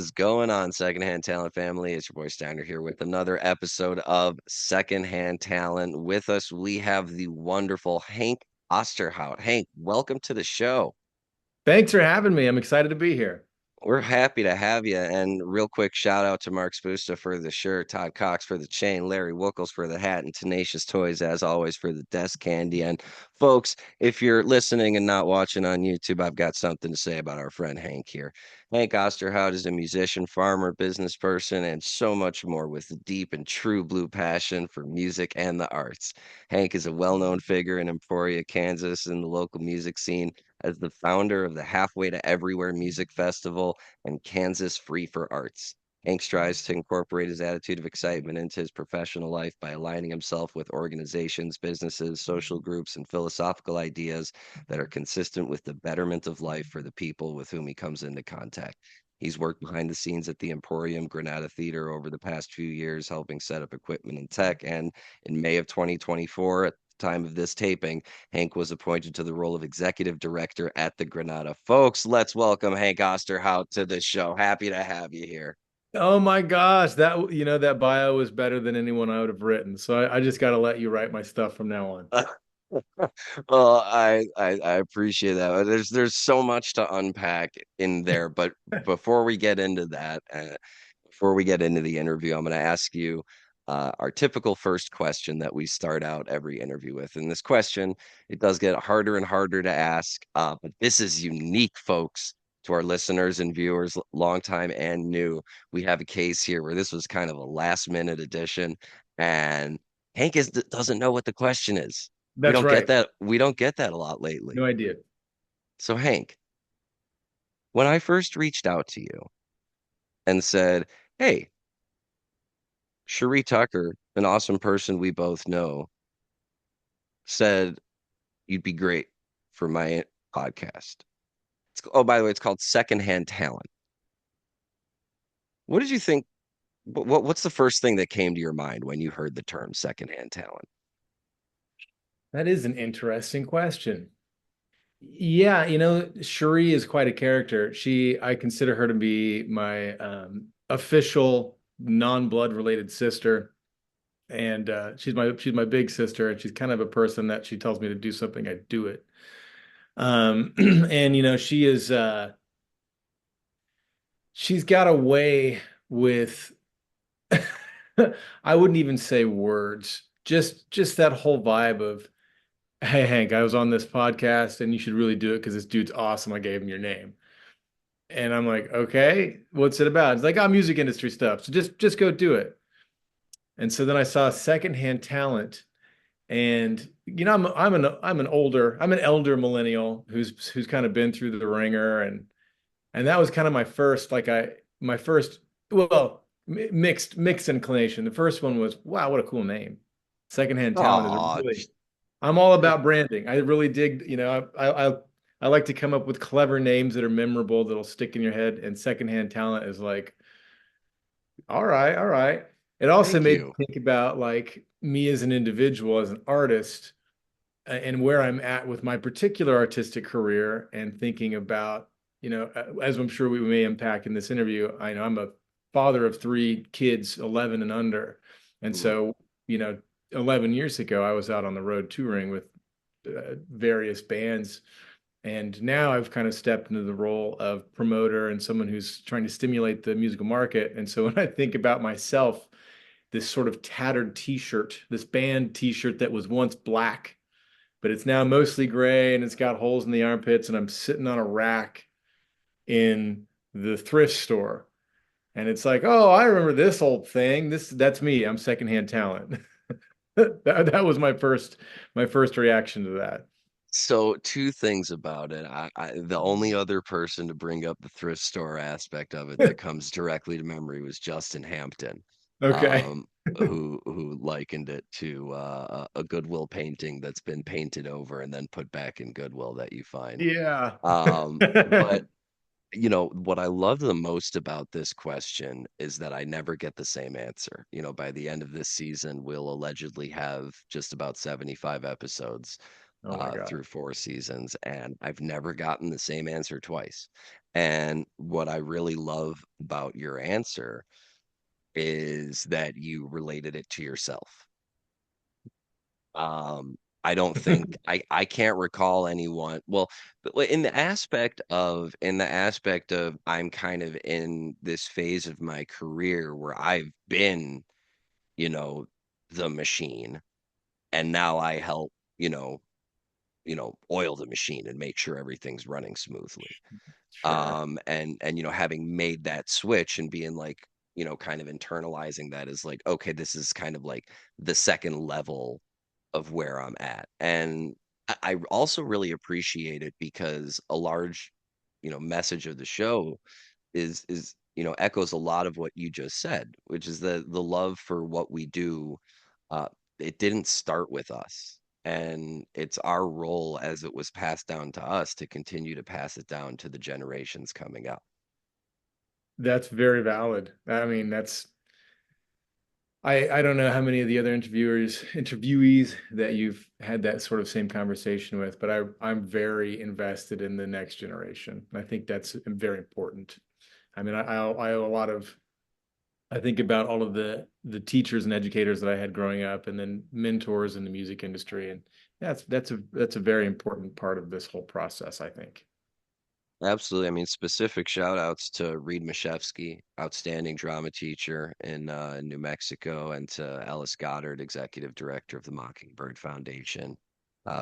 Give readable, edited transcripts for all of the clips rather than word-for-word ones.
is going on, Secondhand Talent family? It's your boy Steiner here with another episode of Secondhand Talent. With us, we have the wonderful Hank Osterhout. Hank, welcome to the show. Thanks for having me. I'm excited to be here. We're happy to have you. And real quick shout out to Mark Spusta for the shirt, Todd Cox for the chain, Larry Wookles for the hat, and Tenacious Toys, as always, for the desk candy. And folks, if you're listening and not watching on YouTube, I've got something to say about our friend Hank here. Hank Osterhout is a musician, farmer, business person, and so much more with a deep and true blue passion for music and the arts. Hank is a well-known figure in Emporia, Kansas, in the local music scene as the founder of the Halfway to Everywhere Music Festival and Kansas Free for Arts. Hank strives to incorporate his attitude of excitement into his professional life by aligning himself with organizations, businesses, social groups, and philosophical ideas that are consistent with the betterment of life for the people with whom he comes into contact. He's worked behind the scenes at the Emporium Granada Theater over the past few years, helping set up equipment and tech. And in May of 2024, at the time of this taping, Hank was appointed to the role of executive director at the Granada. Folks, let's welcome Hank Osterhout to the show. Happy to have you here. Oh my gosh, that bio is better than anyone I would have written. So I just got to let you write my stuff from now on. Well, I appreciate that. There's so much to unpack in there, but before we get into that, before we get into the interview, I'm going to ask you our typical first question that we start out every interview with. And this question, it does get harder and harder to ask, but this is unique, folks, to our listeners and viewers, long time and new. We have a case here where this was kind of a last minute addition, and doesn't know what the question is. We That's don't get right. that. We don't get that a lot lately. No idea. So, Hank, when I first reached out to you and said, "Hey, Cherie Tucker, an awesome person we both know, said you'd be great for my podcast." Oh, by the way, it's called Secondhand Talent. What did you think? What's the first thing that came to your mind when you heard the term secondhand talent? That is an interesting question. Yeah, Cherie is quite a character. I consider her to be my official non-blood related sister. And she's my big sister, and she's kind of a person that she tells me to do something, I do it. And she's got a way with I wouldn't even say words, just that whole vibe of, hey Hank, I was on this podcast and you should really do it because this dude's awesome. I gave him your name. And I'm like, okay, what's it about? It's like, oh, music industry stuff. So just go do it. And so then I saw Secondhand Talent. And I'm an elder millennial who's kind of been through the ringer, and that was kind of my first, well, mixed inclination. The first one was, wow, what a cool name. Secondhand Talent is a Oh, really, I'm all about branding. I really dig, I like to come up with clever names that are memorable that'll stick in your head, and Secondhand Talent is like, all right, all right. It also thank made me you. think about like me as an individual, as an artist, and where I'm at with my particular artistic career, and thinking about, as I'm sure we may unpack in this interview, I know I'm a father of three kids, 11 and under. And Mm. so, 11 years ago, I was out on the road touring with various bands. And now I've kind of stepped into the role of promoter and someone who's trying to stimulate the musical market. And so when I think about myself, this sort of tattered t-shirt, this band t-shirt that was once black, but it's now mostly gray and it's got holes in the armpits, and I'm sitting on a rack in the thrift store. And it's like, oh, I remember this old thing. That's me. I'm secondhand talent. That was my first reaction to that. So two things about it. The only other person to bring up the thrift store aspect of it that comes directly to memory was Justin Hampton, Okay. um, who likened it to a Goodwill painting that's been painted over and then put back in Goodwill that you find. Yeah. But what I love the most about this question is that I never get the same answer. By the end of this season, we'll allegedly have just about 75 episodes Oh my God. through 4 seasons, and I've never gotten the same answer twice. And what I really love about your answer is that you related it to yourself. I don't think I can't recall anyone. Well, but in the aspect of I'm kind of in this phase of my career where I've been, you know, the machine, and now I help, oil the machine and make sure everything's running smoothly. Sure. And having made that switch and being like, kind of internalizing that as like, okay, this is kind of like the second level of where I'm at. And I also really appreciate it because a large, message of the show is echoes a lot of what you just said, which is the love for what we do. uh it didn't start with us, and it's our role as it was passed down to us to continue to pass it down to the generations coming up. That's very valid. I mean, I don't know how many of the other interviewees that you've had that sort of same conversation with, but I'm very invested in the next generation. I think that's very important. I mean, I owe a lot of I think about all of the teachers and educators that I had growing up, and then mentors in the music industry, and that's a very important part of this whole process, I think. Absolutely. I mean, specific shout outs to Reed Mashevsky, outstanding drama teacher in New Mexico, and to Ellis Goddard, executive director of the Mockingbird Foundation,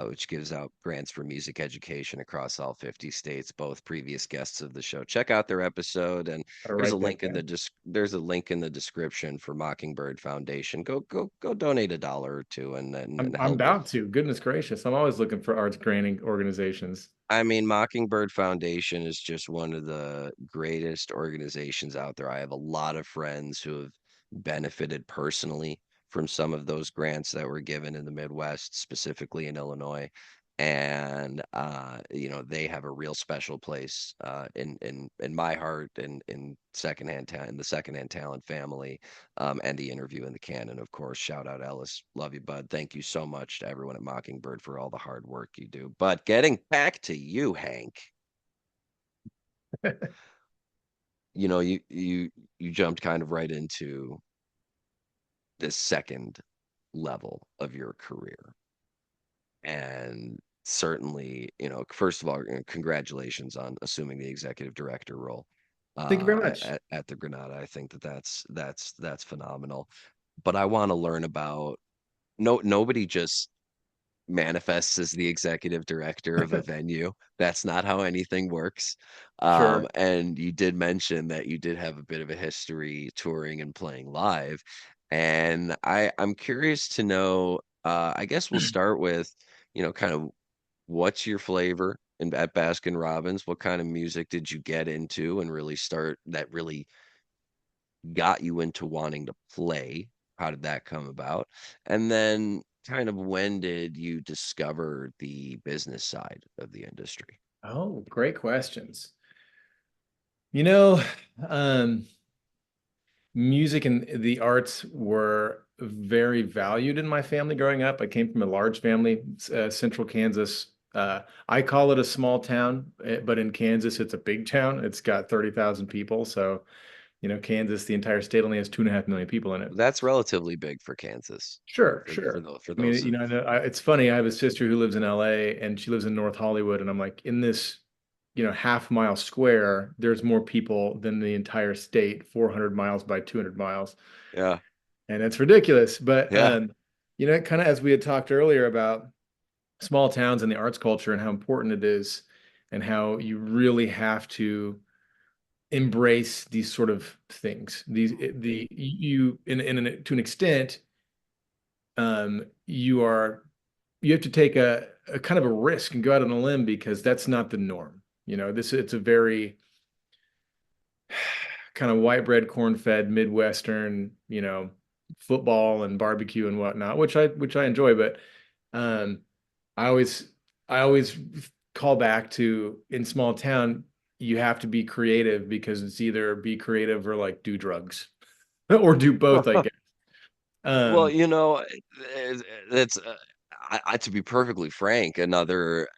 which gives out grants for music education across all 50 states, both previous guests of the show. Check out their episode, and Gotta write that down. there's a link in the description for Mockingbird Foundation. Go donate $1 or two and I'm help. about to. Goodness gracious, I'm always looking for arts granting organizations. I mean, Mockingbird Foundation is just one of the greatest organizations out there. I have a lot of friends who have benefited personally from some of those grants that were given in the Midwest, specifically in Illinois. And they have a real special place in my heart and in the secondhand talent family, and the interview in the canon, of course. Shout out Ellis. Love you, bud. Thank you so much to everyone at Mockingbird for all the hard work you do. But getting back to you, Hank, you jumped kind of right into this second level of your career. And certainly, first of all, congratulations on assuming the executive director role Thank you very at, much. at, at the Granada. I think that's phenomenal. But I want to learn about nobody just manifests as the executive director of a venue. That's not how anything works. Sure. And you did mention that you did have a bit of a history touring and playing live. And I'm curious to know, I guess we'll start with, kind of what's your flavor at Baskin Robbins? What kind of music did you get into and really start that really got you into wanting to play? How did that come about? And then kind of when did you discover the business side of the industry? Oh, great questions. You know, um, music and the arts were very valued in my family growing up. I came from a large family, central Kansas. I call it a small town, but in Kansas, it's a big town. It's got 30,000 people. So, Kansas, the entire state only has 2.5 million people in it. That's relatively big for Kansas. Sure, For sure. those for I mean, those of it's funny. I have a sister who lives in LA and she lives in North Hollywood, and I'm like, in this, half mile square, there's more people than the entire state, 400 miles by 200 miles, yeah, and it's ridiculous. But yeah. kind of as we had talked earlier about small towns and the arts culture and how important it is, and how you really have to embrace these sort of things. These the you to an extent you have to take a kind of a risk and go out on a limb because that's not the norm. It's a very kind of white bread, corn fed Midwestern, football and barbecue and whatnot, which I enjoy, but um I always I always call back to in small town, you have to be creative because it's either be creative or like do drugs or do both, I guess. Well, Um, that's to be perfectly frank, another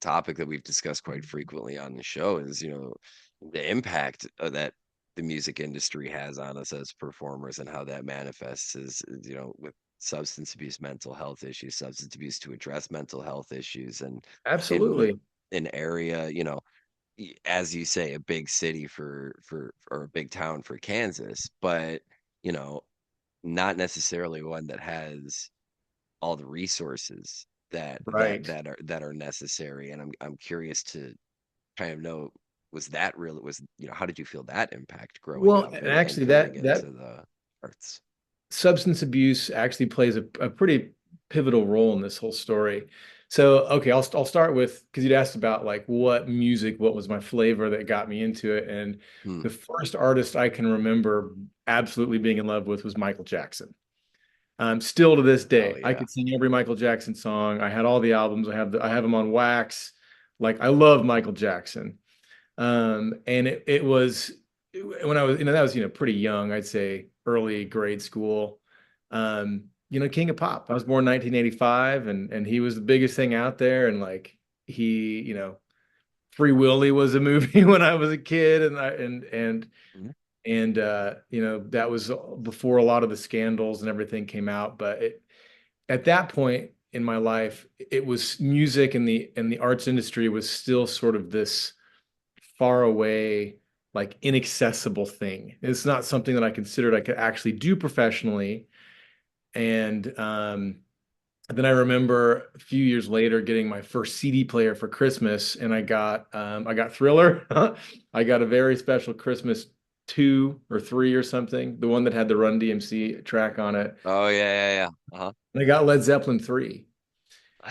topic that we've discussed quite frequently on the show is, the impact that the music industry has on us as performers and how that manifests with substance abuse, mental health issues, substance abuse to address mental health issues, and in Absolutely. an area, as you say, a big city for or a big town for Kansas, but you know, not necessarily one that has all the resources Right. that are necessary. And I'm curious to kind of know, was that really was how did you feel that impact growing Well, up and and actually coming that into the arts? substance abuse actually plays a pretty pivotal role in this whole story. So, okay, I'll start with because you'd asked about like what music, what was my flavor that got me into it, and Hmm. the first artist I can remember absolutely being in love with was Michael Jackson. Still to this Oh day, I yeah. could sing every Michael Jackson song. I had all the albums. I have them on wax. Like I love Michael Jackson. And it was when I was, that was, pretty young, I'd say early grade school. King of Pop. I was born in 1985 and he was the biggest thing out there. And like Free Willy was a movie when I was a kid Mhm. that was before a lot of the scandals and everything came out. But at that point in my life, it was music and the arts industry was still sort of this far away, like inaccessible thing. It's not something that I considered I could actually do professionally. And then I remember a few years later getting my first CD player for Christmas, and I got Thriller. I got a very special Christmas 2 or 3 or something, the one that had the Run DMC track on it. Oh yeah, yeah, yeah. Uh-huh. And I got Led Zeppelin 3.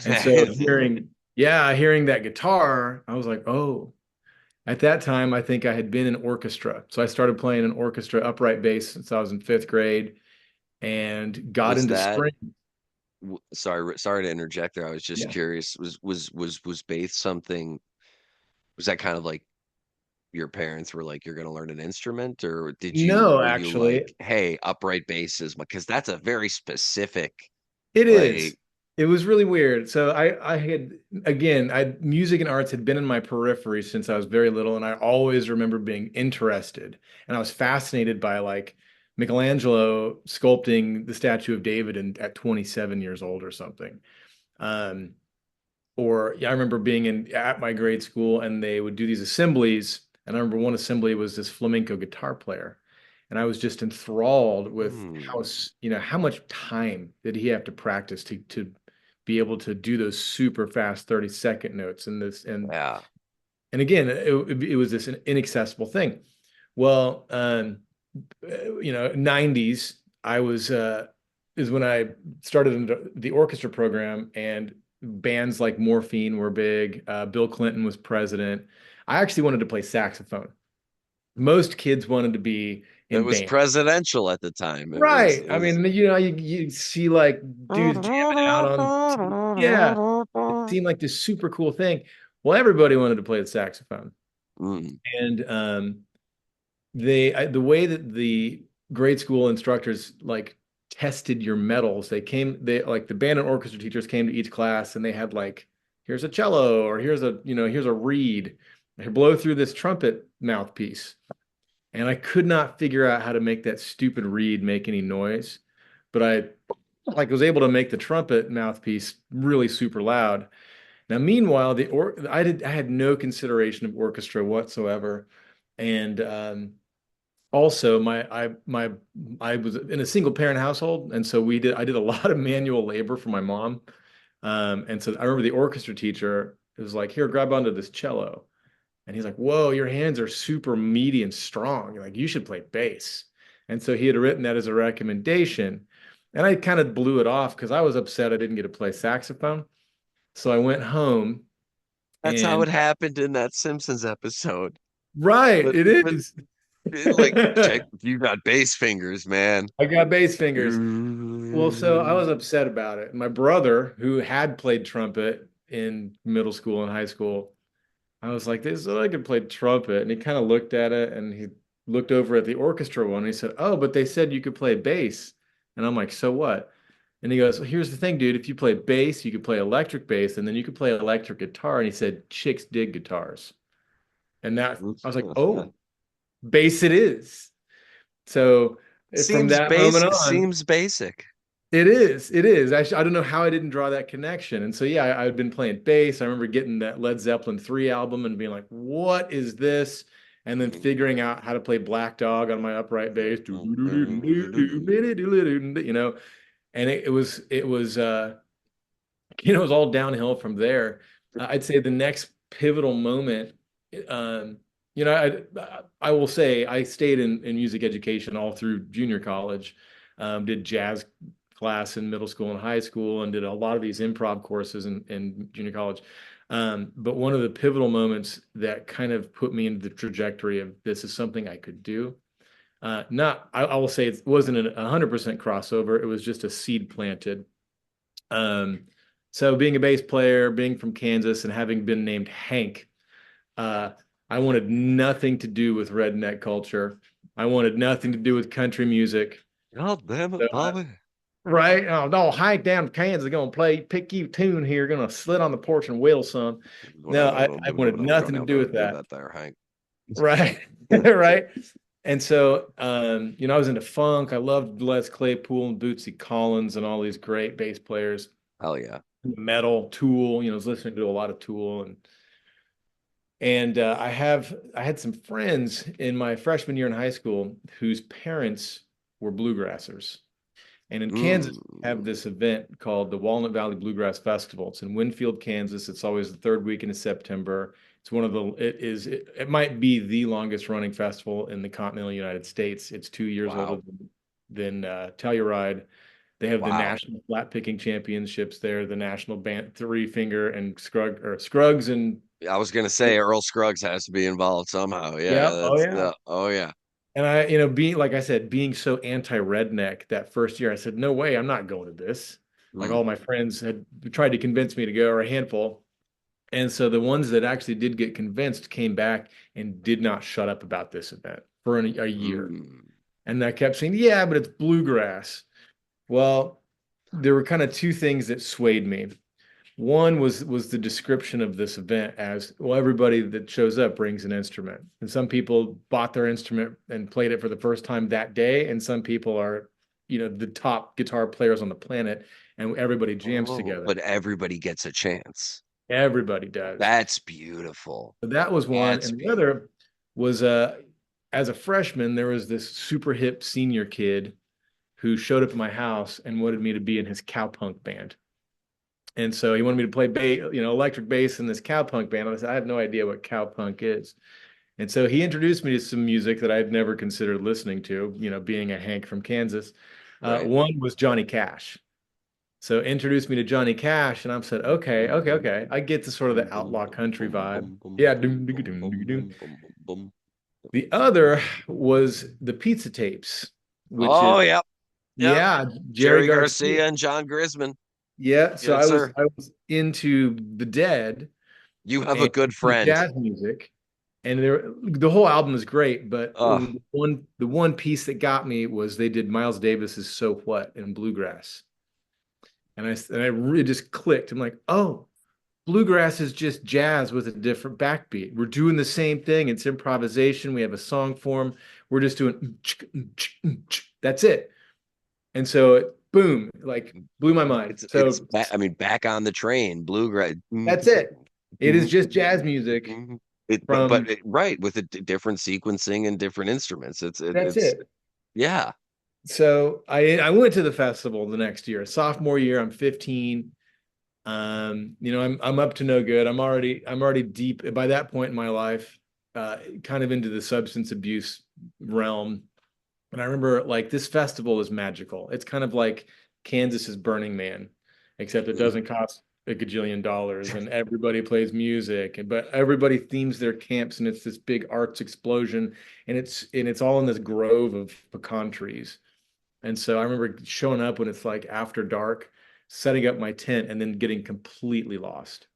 And so hearing that guitar, I was like, oh, at that time, I think I had been in orchestra. So I started playing an orchestra upright bass since I was in fifth grade and got Was into that string. sorry to interject there. I was just Yeah. curious. Was bass something? Was that kind of like your parents were like, you're going to learn an instrument, or No, were you like, actually, hey, upright bass is because that's a very specific, it is. like, It was really weird. So I had again, I music and arts had been in my periphery since I was very little, and I always remember being interested. And I was fascinated by like Michelangelo sculpting the statue of David at 27 years old or something. Um, or yeah, I remember being in at my grade school and they would do these assemblies. And I remember one assembly was this flamenco guitar player. And I was just enthralled with hmm, how much time did he have to practice to be able to do those super fast 30-second notes and this yeah, and again it was this inaccessible thing. Well, 90s, I was is when I started in the orchestra program and bands like Morphine were big. Bill Clinton was president. I actually wanted to play saxophone. Most kids wanted to be it in was band. presidential at the time. Right. It I was. mean, you see like dudes jamming out on yeah. It seemed like this super cool thing. Well, everybody wanted to play the saxophone. Mm, And the way that the grade school instructors like tested your metals, they like the band and orchestra teachers came to each class and they had like, here's a cello or here's a reed. Here, blow through this trumpet mouthpiece. And I could not figure out how to make that stupid reed make any noise, but I like was able to make the trumpet mouthpiece really super loud. Now, meanwhile, I had no consideration of orchestra whatsoever, and also I was in a single parent household, and so I did a lot of manual labor for my mom. And so I remember the orchestra teacher was like, here, grab onto this cello. And he's like, whoa, your hands are super meaty and strong. Like you should play bass. And so he had written that as a recommendation. And I kind of blew it off because I was upset I didn't get to play saxophone. So I went home that's how and it happened in that Simpsons episode. right, But it but is. like, check, you got bass fingers, man. I got bass fingers. Well, so I Mm. was upset about it. My brother, who had played trumpet in middle school and high school, I was like, this is I could play trumpet. And he kind of looked at it and he looked over at the orchestra one and he said, oh, but they said you could play bass. And I'm like, so what? And he goes, well, here's the thing, dude. If you play bass, you could play electric bass, and then you could play electric guitar. And he said, chicks dig guitars. And that I was like, oh, bass it is. So from that moment on, Seems basic. it is. It is. I don't know how I didn't draw that connection. And so, yeah, I've been playing bass. I remember getting that Led Zeppelin 3 album and being like, what is this? And then figuring out how to play Black Dog on my upright bass, you know, and it was all downhill from there. I'd say the next pivotal moment, um, I will say I stayed in music education all through junior college, did jazz class in middle school and high school, and did a lot of these improv courses in junior college. But one of the pivotal moments that kind of put me into the trajectory of this is something I could do. I will say it wasn't a 100% crossover. It was just a seed planted. Um, so being a bass player, being from Kansas, and having been named Hank, uh, I wanted nothing to do with redneck culture. I wanted nothing to do with country music. God damn So, it, Bobby. right? Oh no, Hank down in Kansas is gonna pick you a tune here, gonna sit on the porch and whittle some. No, I wanted nothing to do with Do that. that there, Hank. Right. Right. And so, I was into funk. I loved Les Claypool and Bootsy Collins and all these great bass players. Hell yeah. Metal, Tool. I was listening to a lot of Tool, and I had some friends in my freshman year in high school whose parents were bluegrassers. And in Kansas, we have Mm. this event called the Walnut Valley Bluegrass Festival. It's in Winfield, Kansas. It's always the third weekend of September. It's one of the, it might be the longest running festival in the continental United States. It's 2 years older Wow. than Telluride. They have the Wow. national flat picking championships there, the national band three finger and Scruggs and I was gonna say Earl Scruggs has to be involved somehow. Yeah, yeah, oh that's yeah. oh yeah. And being like I said, being so anti-redneck that first year, I said, no way, I'm not going to this. Like Mm. all my friends had tried to convince me to go, or a handful. And so the ones that actually did get convinced came back and did not shut up about this event for a year. Mm. And I kept saying, yeah, but it's bluegrass. Well, there were kind of two things that swayed me. One was the description of this event as, well, everybody that shows up brings an instrument. And some people bought their instrument and played it for the first time that day. And some people are, the top guitar players on the planet, and everybody jams Oh, together. but everybody gets a chance. Everybody does. That's beautiful. So that was one. That's And the beautiful. other was as a freshman, there was this super hip senior kid who showed up at my house and wanted me to be in his cowpunk band. And so he wanted me to play bass, electric bass in this cowpunk band. I said, I have no idea what cowpunk is. And so he introduced me to some music that I'd never considered listening to, being a Hank from Kansas. Right. One was Johnny Cash. So introduced me to Johnny Cash, and I said, okay, okay, okay. I get the sort of the outlaw country vibe. Yeah. Doom, doom, doom, doom, doom. The other was the pizza tapes, which is, Oh, yep. Yep. yeah, Jerry Jerry Garcia. Garcia and John Grisman. Yeah, so Yes, sir. I was into the Dead You have a and good friend. jazz music, and the whole album is great, but Oh, the one piece that got me was they did Miles Davis's "So What" in bluegrass, and I really just clicked. I'm like, oh, bluegrass is just jazz with a different backbeat. We're doing the same thing. It's improvisation. We have a song form. We're just doing that's it. And so boom, like blew my mind. So I mean, back on the train, bluegrass. that's it. It is just jazz music from Right, with a different sequencing and different instruments. that's it. Yeah. So I went to the festival the next year, sophomore year. I'm 15. I'm up to no good. I'm already deep by that point in my life, kind of into the substance abuse realm. And I remember like this festival is magical. It's kind of like Kansas's Burning Man, except it doesn't cost a gajillion dollars and everybody plays music, but everybody themes their camps and it's this big arts explosion and it's all in this grove of pecan trees. And so I remember showing up when it's like after dark, setting up my tent and then getting completely lost.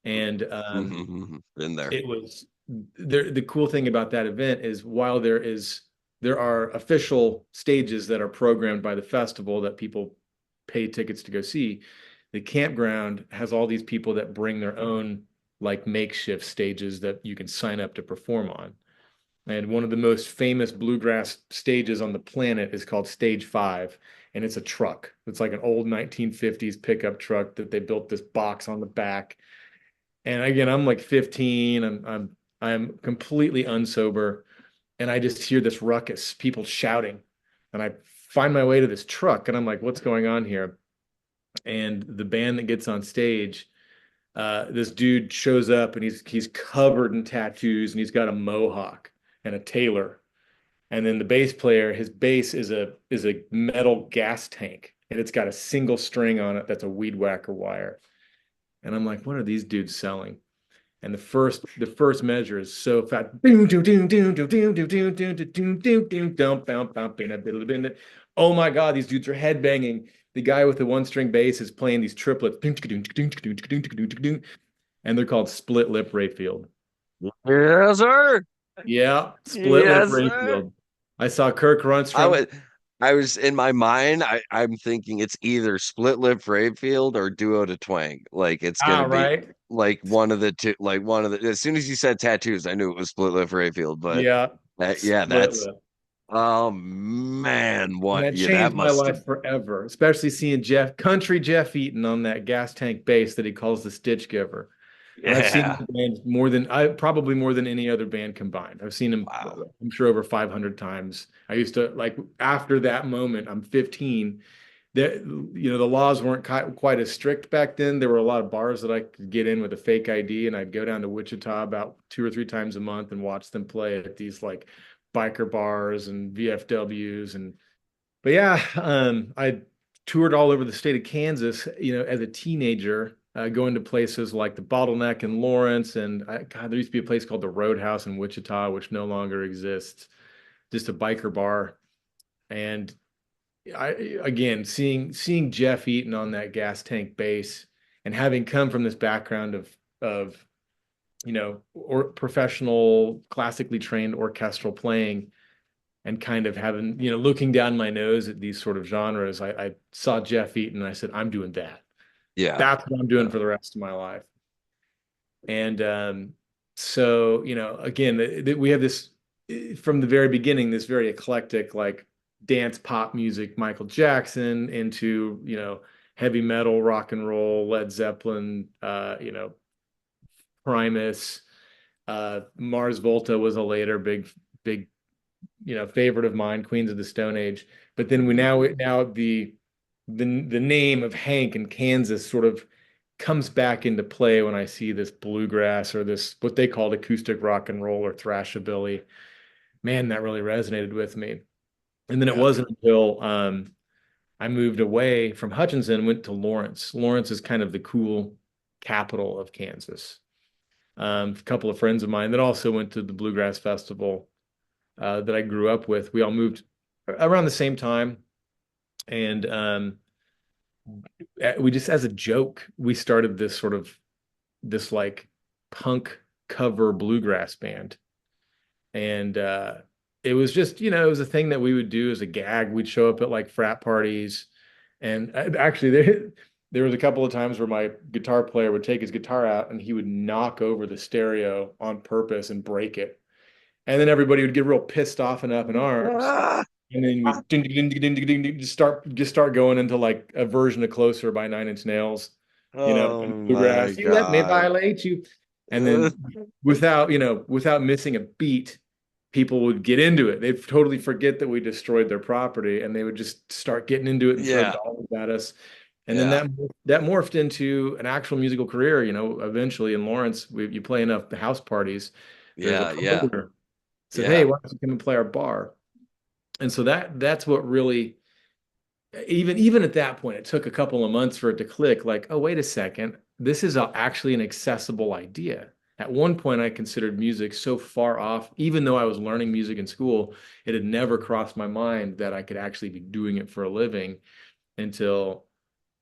And Been there. it was the cool thing about that event is while there are official stages that are programmed by the festival that people pay tickets to go see. The campground has all these people that bring their own like makeshift stages that you can sign up to perform on. And one of the most famous bluegrass stages on the planet is called Stage 5. And it's a truck. It's like an old 1950s pickup truck that they built this box on the back. And again, I'm like 15. I'm completely unsober. And I just hear this ruckus, people shouting. And I find my way to this truck and I'm like, what's going on here? And the band that gets on stage, this dude shows up and he's covered in tattoos and he's got a mohawk and a tailor. And then the bass player, his bass is a metal gas tank and it's got a single string on it that's a weed whacker wire. And I'm like, what are these dudes selling? And the first measure is so fat. Oh my God, these dudes are headbanging. The guy with the one string bass is playing these triplets. And they're called Split Lip Rayfield. Yes, sir. Yeah, Split Lip Yes, sir. Rayfield. I saw Kirk I Runstrom. would. I was in my mind. I'm thinking it's either split lip Rayfield or duo de twang. Like it's Ah, gonna be right. like one of the two. Like one of the. As soon as you said tattoos, I knew it was split lip Rayfield. But Yeah, yeah, Split that's Lip. oh man, And what? that Yeah, that changed my must have. life forever, especially seeing Country Jeff Eaton on that gas tank bass that he calls the Stitch Giver. And I've seen Yeah. the band probably more than any other band combined. I've seen him, Wow. I'm sure, over 500 times. I used to like after that moment, I'm 15. The laws weren't quite as strict back then. There were a lot of bars that I could get in with a fake ID, and I'd go down to Wichita about 2 or 3 times a month and watch them play at these like biker bars and VFWs. But yeah, I toured all over the state of Kansas, as a teenager, going to places like the Bottleneck in Lawrence, and God, there used to be a place called the Roadhouse in Wichita, which no longer exists, just a biker bar. And I again seeing Jeff Eaton on that gas tank bass, and having come from this background of or professional, classically trained orchestral playing and kind of having, looking down my nose at these sort of genres, I saw Jeff Eaton and I said, I'm doing that. Yeah. That's what I'm doing for the rest of my life. And so, again, we have this from the very beginning, this very eclectic, like dance pop music, Michael Jackson into, heavy metal, rock and roll, Led Zeppelin, Primus, Mars Volta was a later big favorite of mine, Queens of the Stone Age. But then now the name of Hank in Kansas sort of comes back into play when I see this bluegrass or this what they called acoustic rock and roll or thrashabilly. Man, that really resonated with me. And then it Yeah. wasn't until I moved away from Hutchinson, went to Lawrence. Lawrence is kind of the cool capital of Kansas. A couple of friends of mine that also went to the Bluegrass Festival that I grew up with. We all moved around the same time, and we just, as a joke, we started this like punk cover bluegrass band, and it was just it was a thing that we would do as a gag. We'd show up at like frat parties, and actually there was a couple of times where my guitar player would take his guitar out and he would knock over the stereo on purpose and break it. And then everybody would get real pissed off and up in arms. Ah, And then we ding, ding, ding, ding, ding, ding, ding, just start going into like a version of Closer by Nine Inch Nails, oh my bluegrass. You let me God. violate you. And then without missing a beat, people would get into it. They'd totally forget that we destroyed their property and they would just start getting into it and throw Yeah. dollars at us. And then Yeah. that morphed into an actual musical career, eventually in Lawrence, you play enough the house parties. There's a Yeah. Yeah. promoter said, "Hey, Yeah. why don't you come and play our bar?" And so that's what really, even at that point, it took a couple of months for it to click. Like, oh, wait a second, this is actually an accessible idea. At one point, I considered music so far off, even though I was learning music in school, it had never crossed my mind that I could actually be doing it for a living until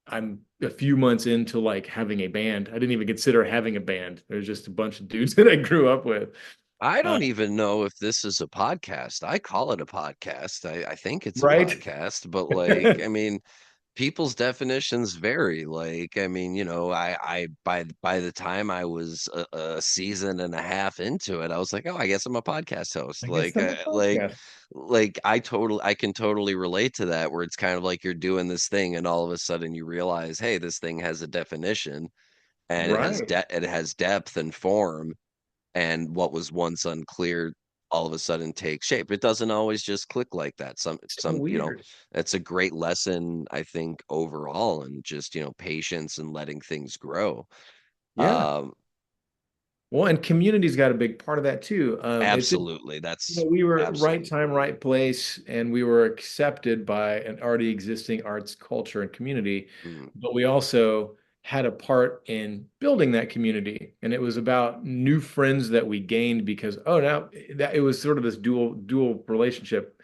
I'm a few months into like having a band. I didn't even consider having a band. There's just a bunch of dudes that I grew up with. I Uh, don't even know if this is a podcast. I call it a podcast. I think it's a right? podcast, but like, I mean, people's definitions vary. Like, I mean, I by the time I was a season and a half into it, I was like, oh, I guess I'm a podcast host. I guess I'm a podcast. Like I can totally relate to that, where it's kind of like you're doing this thing, and all of a sudden you realize, hey, this thing has a definition, and Right. it has depth and form, and what was once unclear all of a sudden takes shape. It doesn't always just click like that. So weird. It's a great lesson, I think, overall, and just, patience and letting things grow. Yeah. Um, Well, and community's got a big part of that too. It did, Absolutely. That's we were right absolutely. time, right place, and we were accepted by an already existing arts culture and community. Mm. But we also had a part in building that community, and it was about new friends that we gained because now that it was sort of this dual relationship.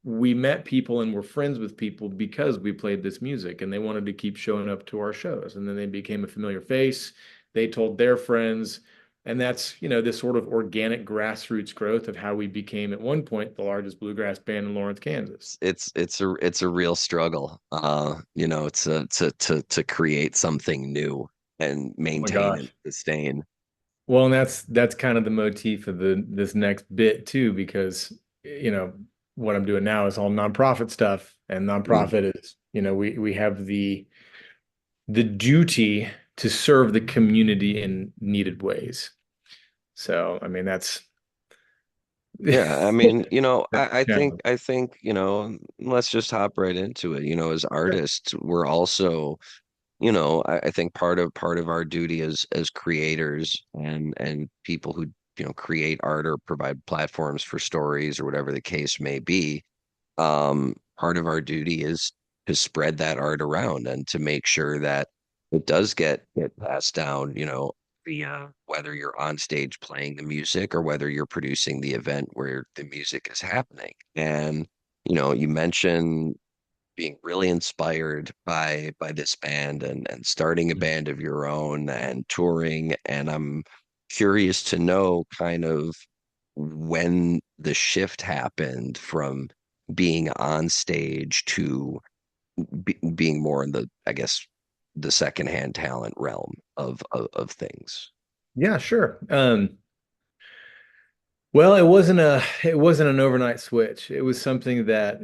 We met people and were friends with people because we played this music, and they wanted to keep showing up to our shows, and then they became a familiar face. They told their friends. And that's, this sort of organic grassroots growth of how we became at one point the largest bluegrass band in Lawrence, Kansas. It's a real struggle. To create something new and Oh my maintain and gosh. sustain. Well, and that's kind of the motif of the this next bit too, because what I'm doing now is all nonprofit stuff, and Mm. nonprofit is, we have the duty to serve the community in needed ways. So, I mean, that's Yeah, I that's mean, a challenge. I think, let's just hop right into it. As Sure. artists, we're also, I think part of our duty as creators and people who, create art or provide platforms for stories or whatever the case may be, part of our duty is to spread that art around and to make sure that it does get passed down, whether you're on stage playing the music or whether you're producing the event where the music is happening. And, you mentioned being really inspired by this band and starting a band of your own and touring. And I'm curious to know kind of when the shift happened from being on stage to being more in the, I guess, the secondhand talent realm of things. Yeah, sure. Well, it wasn't an overnight switch. It was something that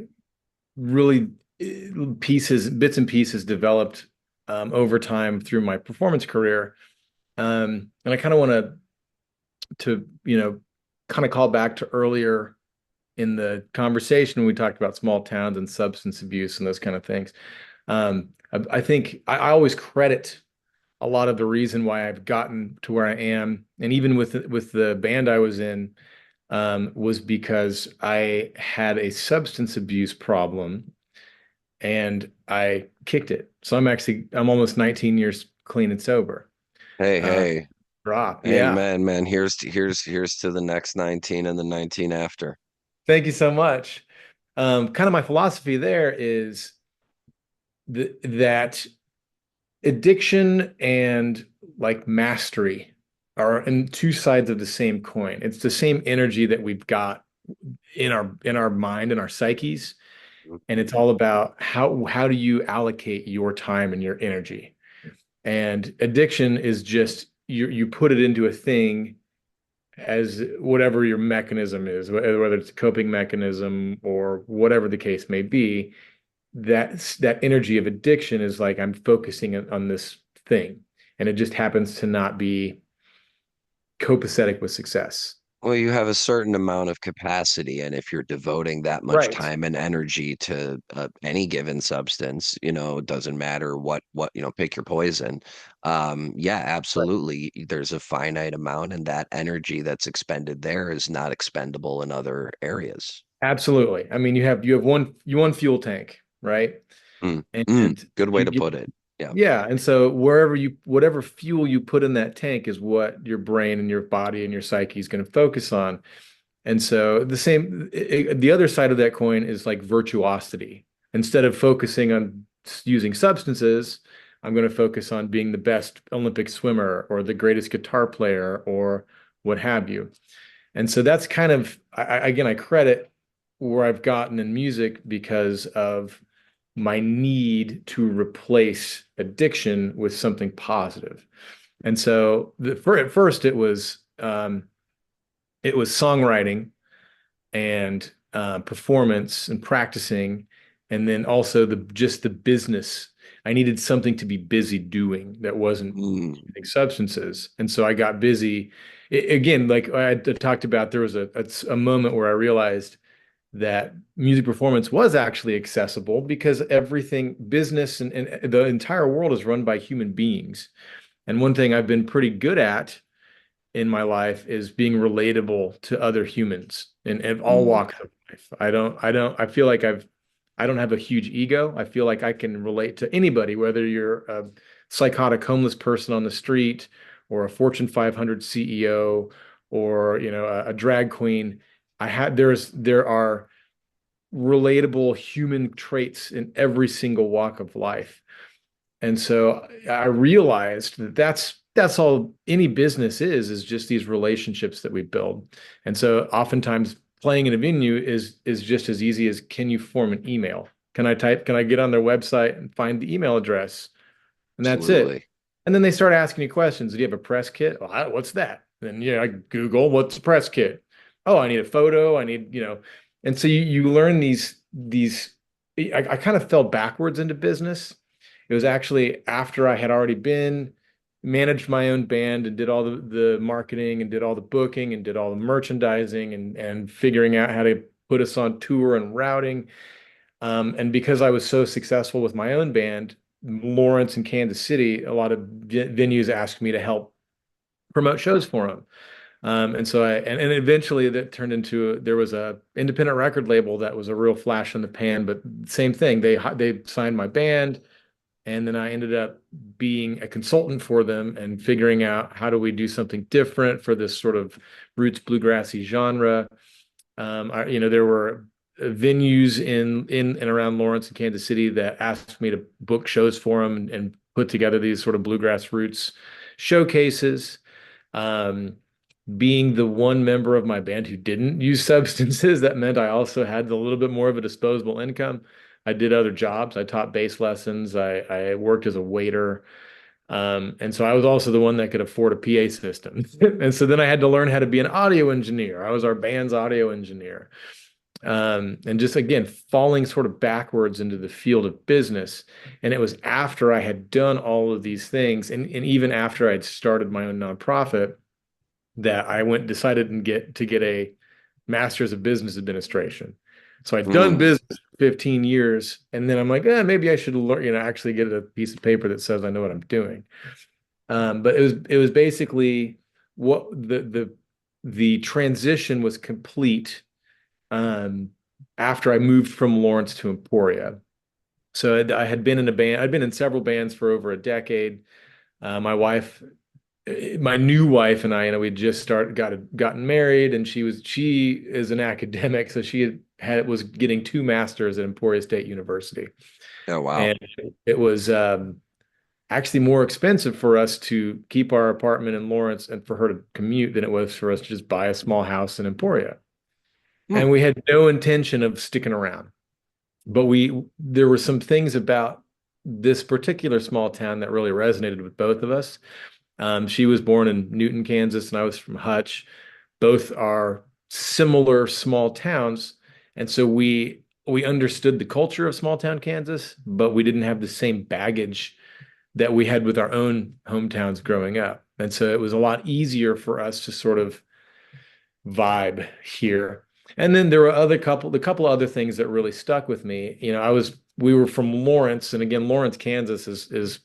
really bits and pieces developed over time through my performance career. And I kind of want to kind of call back to earlier in the conversation when we talked about small towns and substance abuse and those kind of things. I think I always credit a lot of the reason why I've gotten to where I am, and even with the band I was in, was because I had a substance abuse problem and I kicked it. So I'm almost 19 years clean and sober. Hey, Uh, hey, Drop, yeah. amen, man. Here's to the next 19 and the 19 after. Thank you so much. Kind of my philosophy there is that addiction and like mastery are in two sides of the same coin. It's the same energy that we've got in our mind and our psyches, and it's all about how do you allocate your time and your energy. And addiction is just you put it into a thing as whatever your mechanism is, whether it's a coping mechanism or whatever the case may be. That energy of addiction is like I'm focusing on this thing, and it just happens to not be copacetic with success. Well, you have a certain amount of capacity, and if you're devoting that much Right. time and energy to any given substance, it doesn't matter pick your poison. Yeah, absolutely. There's a finite amount, and that energy that's expended there is not expendable in other areas. Absolutely. I mean, you have one fuel tank, right? Mm, And good way you to get put it. Yeah. yeah, and so whatever fuel you put in that tank is what your brain and your body and your psyche is going to focus on. And so the other side of that coin is like virtuosity. Instead of focusing on using substances, I'm going to focus on being the best Olympic swimmer or the greatest guitar player or what have you. And so that's kind of, again, I credit where I've gotten in music because of my need to replace addiction with something positive. And so at first it was songwriting and performance and practicing, and then also the business. I needed something to be busy doing that wasn't Mm, using substances, and so I got busy. Again, like I talked about, there was a moment where I realized that music performance was actually accessible because everything, business and the entire world is run by human beings. And one thing I've been pretty good at in my life is being relatable to other humans in all mm, walks of life. I feel like I don't have a huge ego. I feel like I can relate to anybody, whether you're a psychotic homeless person on the street or a Fortune 500 CEO or, a drag queen. There are relatable human traits in every single walk of life. And so I realized that that's all any business is just these relationships that we build. And so oftentimes playing in a venue is just as easy as, can you form an email? Can I get on their website and find the email address? And that's it. absolutely. And then they start asking you questions. Do you have a press kit? Well, what's that? Then I Google what's a press kit. Oh, I need a photo. I need, and so you learn these. I kind of fell backwards into business. It was actually after I had already been managed my own band and did all the marketing and did all the booking and did all the merchandising and figuring out how to put us on tour and routing. And because I was so successful with my own band, Lawrence and Kansas City, a lot of venues asked me to help promote shows for them. And so and eventually that turned into, there was a independent record label that was a real flash in the pan, but same thing. They signed my band, and then I ended up being a consultant for them and figuring out how do we do something different for this sort of roots bluegrassy genre. There were venues in and around Lawrence and Kansas City that asked me to book shows for them and put together these sort of bluegrass roots showcases. Um, Being the one member of my band who didn't use substances, that meant I also had a little bit more of a disposable income. I did other jobs. I taught bass lessons. I worked as a waiter. And so I was also the one that could afford a PA system. And so then I had to learn how to be an audio engineer. I was our band's audio engineer. And just again, falling sort of backwards into the field of business. And it was after I had done all of these things, and even after I'd started my own nonprofit, that I decided and get a master's of business administration. So I'd done Mm, business for 15 years, and then I'm like, maybe I should learn, actually get a piece of paper that says I know what I'm doing. But it was basically what the transition was complete um, after I moved from Lawrence to Emporia. So I had been in a band. I'd been in several bands for over a decade. My wife, my new wife, and I, we just gotten married, and she is an academic, so was getting two masters at Emporia State University, oh, wow. and it was actually more expensive for us to keep our apartment in Lawrence and for her to commute than it was for us to just buy a small house in Emporia. Hmm, And we had no intention of sticking around. But there were some things about this particular small town that really resonated with both of us. She was born in Newton, Kansas, and I was from Hutch. Both are similar small towns, and so we understood the culture of small town Kansas, but we didn't have the same baggage that we had with our own hometowns growing up. And so it was a lot easier for us to sort of vibe here. And then there were the couple other things that really stuck with me. We were from Lawrence, and again, Lawrence, Kansas is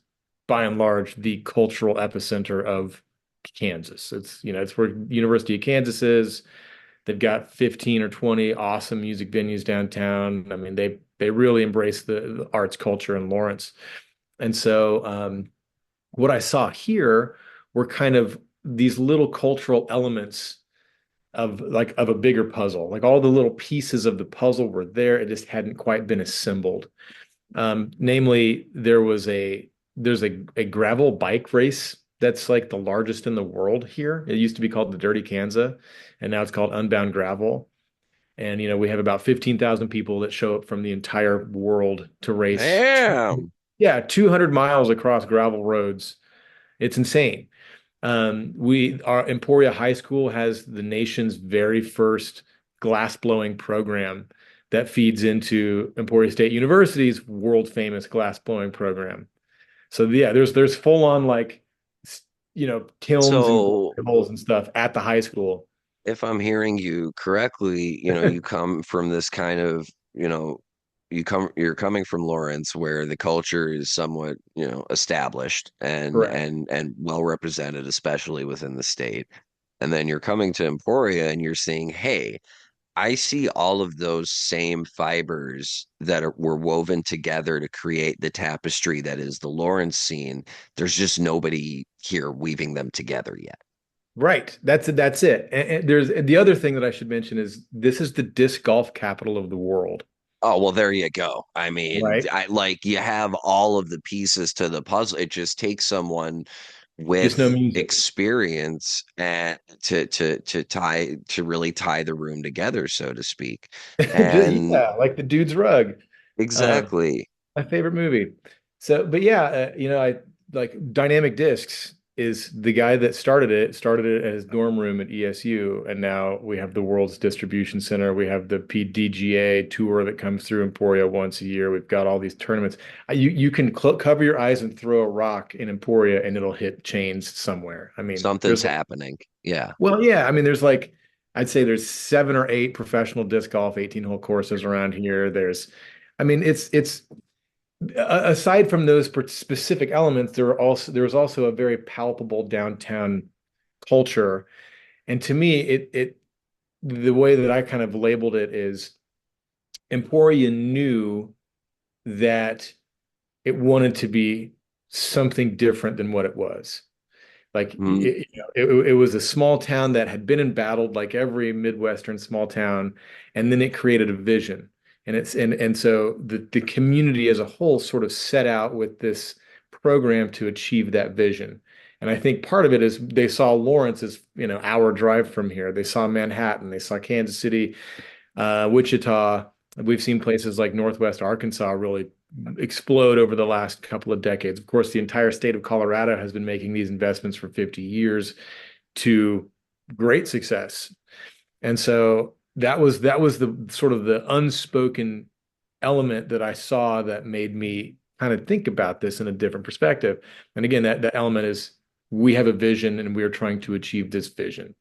by and large the cultural epicenter of Kansas. It's where University of Kansas is. They've got 15 or 20 awesome music venues downtown. I mean, they really embrace the arts culture in Lawrence. And so what I saw here were kind of these little cultural elements of a bigger puzzle. Like all the little pieces of the puzzle were there. It just hadn't quite been assembled. Namely, there's a gravel bike race that's like the largest in the world here. It used to be called the Dirty Kanza, and now it's called Unbound Gravel. And we have about 15,000 people that show up from the entire world to race. Damn. Yeah, 200 miles across gravel roads. It's insane. Our Emporia High School has the nation's very first glass blowing program that feeds into Emporia State University's world famous glass blowing program. So yeah, there's full on like kilns and So glory holes and stuff at the high school. if I'm hearing you correctly, you come from this kind of, you're coming from Lawrence where the culture is somewhat, established and Correct. and well represented, especially within the state. And then you're coming to Emporia and you're seeing, hey, I see all of those same fibers that were woven together to create the tapestry that is the Lawrence scene. There's just nobody here weaving them together yet. Right. That's it. And there's the other thing that I should mention is this is the disc golf capital of the world, Oh, well, there you go. I mean, right? I like you have all of the pieces to the puzzle. It just takes someone Just no with music. experience and to really tie the room together, so to speak. And Yeah, like the dude's rug. Um, exactly. My favorite movie. So, but yeah, I like Dynamic Discs is the guy that started it at his dorm room at ESU, and now we have the world's distribution center. We have the PDGA tour that comes through Emporia once a year. We've got all these tournaments. You can cover your eyes and throw a rock in Emporia, and it'll hit chains somewhere. I mean, Something's happening. Yeah. well, yeah, I mean, there's like, I'd say there's 7 or 8 professional disc golf 18-hole courses around here. I mean, it's aside from those specific elements, there was also a very palpable downtown culture. And to me, the way that I kind of labeled it is Emporia knew that it wanted to be something different than what it was. Like Mm, it was a small town that had been embattled like every Midwestern small town, and then it created a vision. And so the community as a whole sort of set out with this program to achieve that vision. And I think part of it is they saw Lawrence as, hour drive from here. They saw Manhattan, they saw Kansas City, Wichita. We've seen places like Northwest Arkansas really explode over the last couple of decades. Of course, the entire state of Colorado has been making these investments for 50 years to great success. And so that was the sort of the unspoken element that I saw that made me kind of think about this in a different perspective. And again, that element is we have a vision and we are trying to achieve this vision.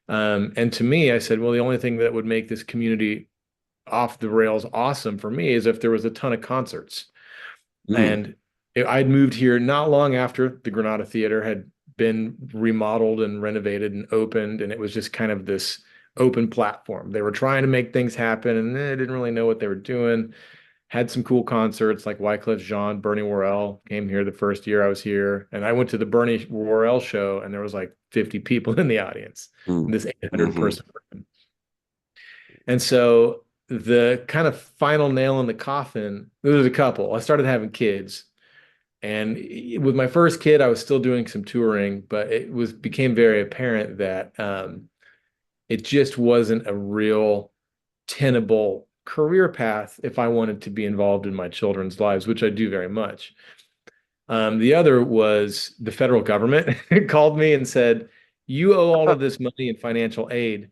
And to me, I said, well, the only thing that would make this community off the rails awesome for me is if there was a ton of concerts. mm, And I'd moved here not long after the Granada Theater had been remodeled and renovated and opened, and it was just kind of this open platform. They were trying to make things happen, and they didn't really know what they were doing. Had some cool concerts like Wyclef Jean, Bernie Worrell came here the first year I was here, and I went to the Bernie Worrell show, and there was like 50 people in the audience, mm, this 800 hmm. person room. And so the kind of final nail in the coffin, there was a couple. I started having kids. And with my first kid, I was still doing some touring, but it was became very apparent that it just wasn't a real tenable career path if I wanted to be involved in my children's lives, which I do very much. The other was the federal government called me and said, "You owe all of this money in financial aid."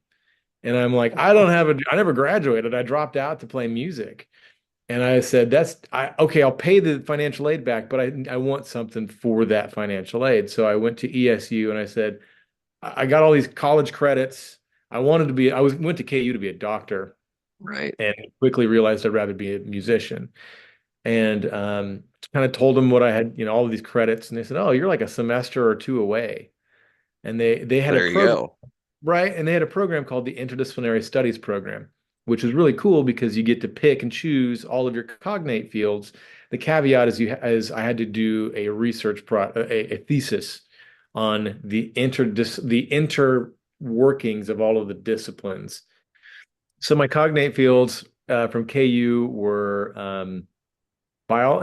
And I'm like, I never graduated. I dropped out to play music. And I said, okay, I'll pay the financial aid back, but I want something for that financial aid. So I went to ESU and I said, I got all these college credits. Went to KU to be a doctor Right. and quickly realized I'd rather be a musician. And kind of told them what I had, all of these credits. And they said, oh, you're like a semester or two away. And they had a There you program. go. Right. And they had a program called the Interdisciplinary Studies Program, which is really cool because you get to pick and choose all of your cognate fields. The caveat is I had to do a a thesis on the inter workings of all of the disciplines. So my cognate fields from KU were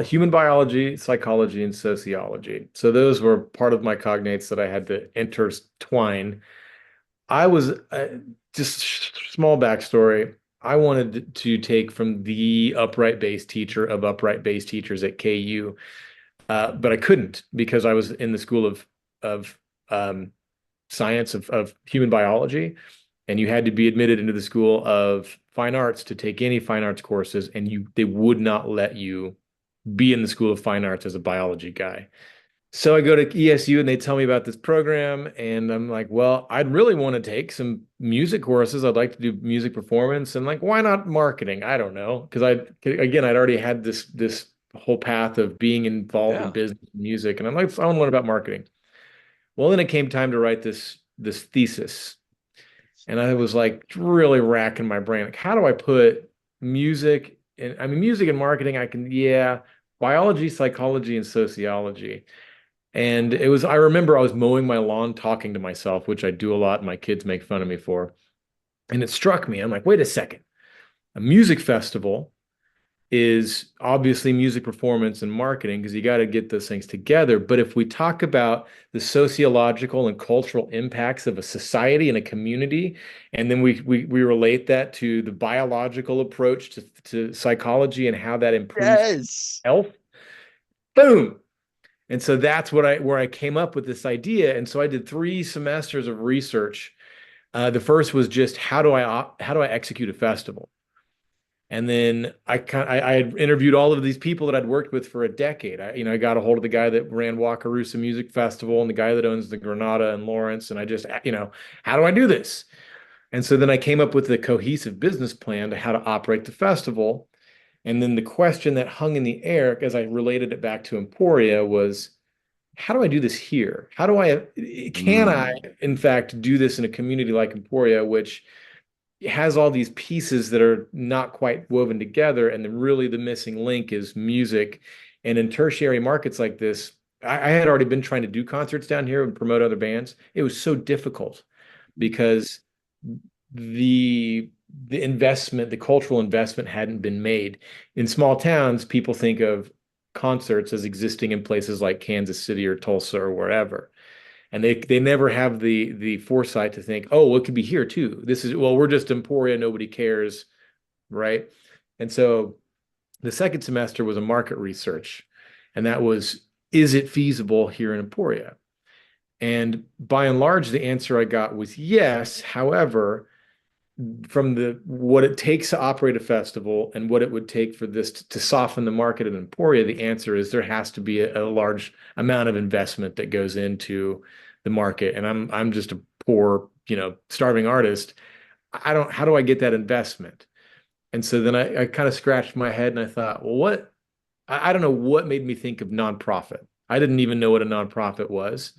human biology, psychology, and sociology. So those were part of my cognates that I had to intertwine. I was just small backstory. I wanted to take from the upright bass teacher of upright bass teachers at KU, but I couldn't because I was in the school of science of human biology, and you had to be admitted into the school of fine arts to take any fine arts courses, and they would not let you be in the school of fine arts as a biology guy. So I go to ESU and they tell me about this program, and I'm like, well, I'd really want to take some music courses. I'd like to do music performance, and like, why not marketing? I don't know, because I'd already had this whole path of being involved in Yeah. business and music, and I'm like, I want to learn about marketing. Well, then it came time to write this thesis, and I was like really racking my brain, like, how do I put music and I mean music and marketing? I can, yeah, biology, psychology, and sociology. And I remember I was mowing my lawn talking to myself, which I do a lot. And my kids make fun of me for. And it struck me. I'm like, wait a second. A music festival is obviously music performance and marketing because you got to get those things together. But if we talk about the sociological and cultural impacts of a society and a community, and then we relate that to the biological approach to psychology and how that improves Yes. health, boom. And so that's where I came up with this idea. And so I did 3 semesters of research. The first was just how do I execute a festival? And then I had interviewed all of these people that I'd worked with for a decade. I got a hold of the guy that ran Wakarusa Music Festival and the guy that owns the Granada in Lawrence. And I just, how do I do this? And so then I came up with a cohesive business plan to how to operate the festival. And then the question that hung in the air as I related it back to Emporia was, how do I do this here? Can I, Mm. in fact, do this in a community like Emporia, which has all these pieces that are not quite woven together? And then really the missing link is music. And in tertiary markets like this, I had already been trying to do concerts down here and promote other bands. It was so difficult because the the investment, the cultural investment hadn't been made. In small towns, people think of concerts as existing in places like Kansas City or Tulsa or wherever. And they never have the foresight to think, oh, well, it could be here too. We're just Emporia, nobody cares, right? And so the second semester was a market research, and that was, is it feasible here in Emporia? And by and large, the answer I got was yes. However, from the what it takes to operate a festival and what it would take for this to soften the market in Emporia, the answer is there has to be a large amount of investment that goes into the market. And I'm just a poor, starving artist. I don't, how do I get that investment? And so then I kind of scratched my head and I thought, well, I don't know what made me think of nonprofit. I didn't even know what a nonprofit was.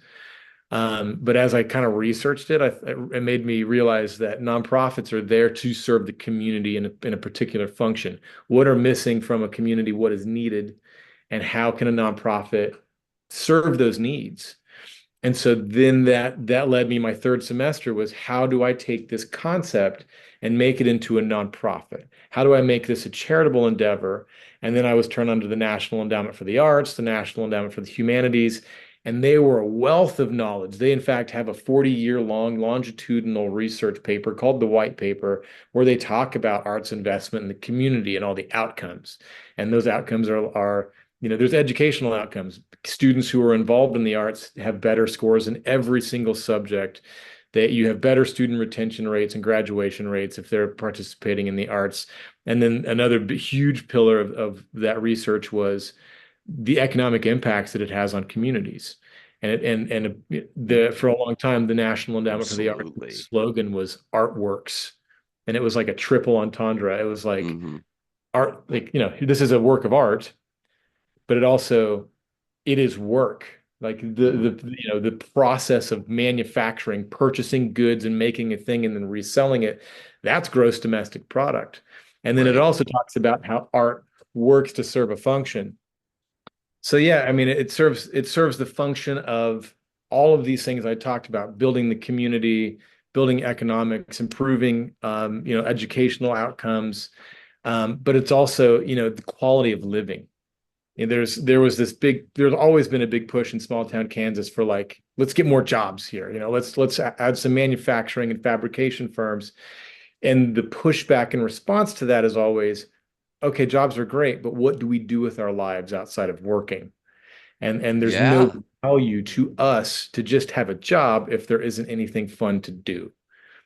But as I kind of researched it, it made me realize that nonprofits are there to serve the community in a particular function. What are missing from a community? What is needed? And how can a nonprofit serve those needs? And so then that led me, my third semester was, how do I take this concept and make it into a nonprofit? How do I make this a charitable endeavor? And then I was turned on to the National Endowment for the Arts, the National Endowment for the Humanities, and they were a wealth of knowledge. They, in fact, have a 40-year-long longitudinal research paper called the White Paper, where they talk about arts investment in the community and all the outcomes. And those outcomes are there's educational outcomes. Students who are involved in the arts have better scores in every single subject. That you have better student retention rates and graduation rates if they're participating in the arts. And then another huge pillar of that research was the economic impacts that it has on communities. For a long time, the National Endowment for the Arts Absolutely. slogan was artworks. And it was like a triple entendre. It was like Hmm. art, like, this is a work of art, but it is work. Like the process of manufacturing, purchasing goods and making a thing and then reselling it, that's gross domestic product. And then it Right. also talks about how art works to serve a function. So yeah, I mean, it serves the function of all of these things I talked about: building the community, building economics, improving educational outcomes. But it's also, the quality of living. And there's always been a big push in small town Kansas for, like, let's get more jobs here. Let's add some manufacturing and fabrication firms. And the pushback in response to that is always, okay, jobs are great, but what do we do with our lives outside of working? And there's no Yeah, value to us to just have a job if there isn't anything fun to do.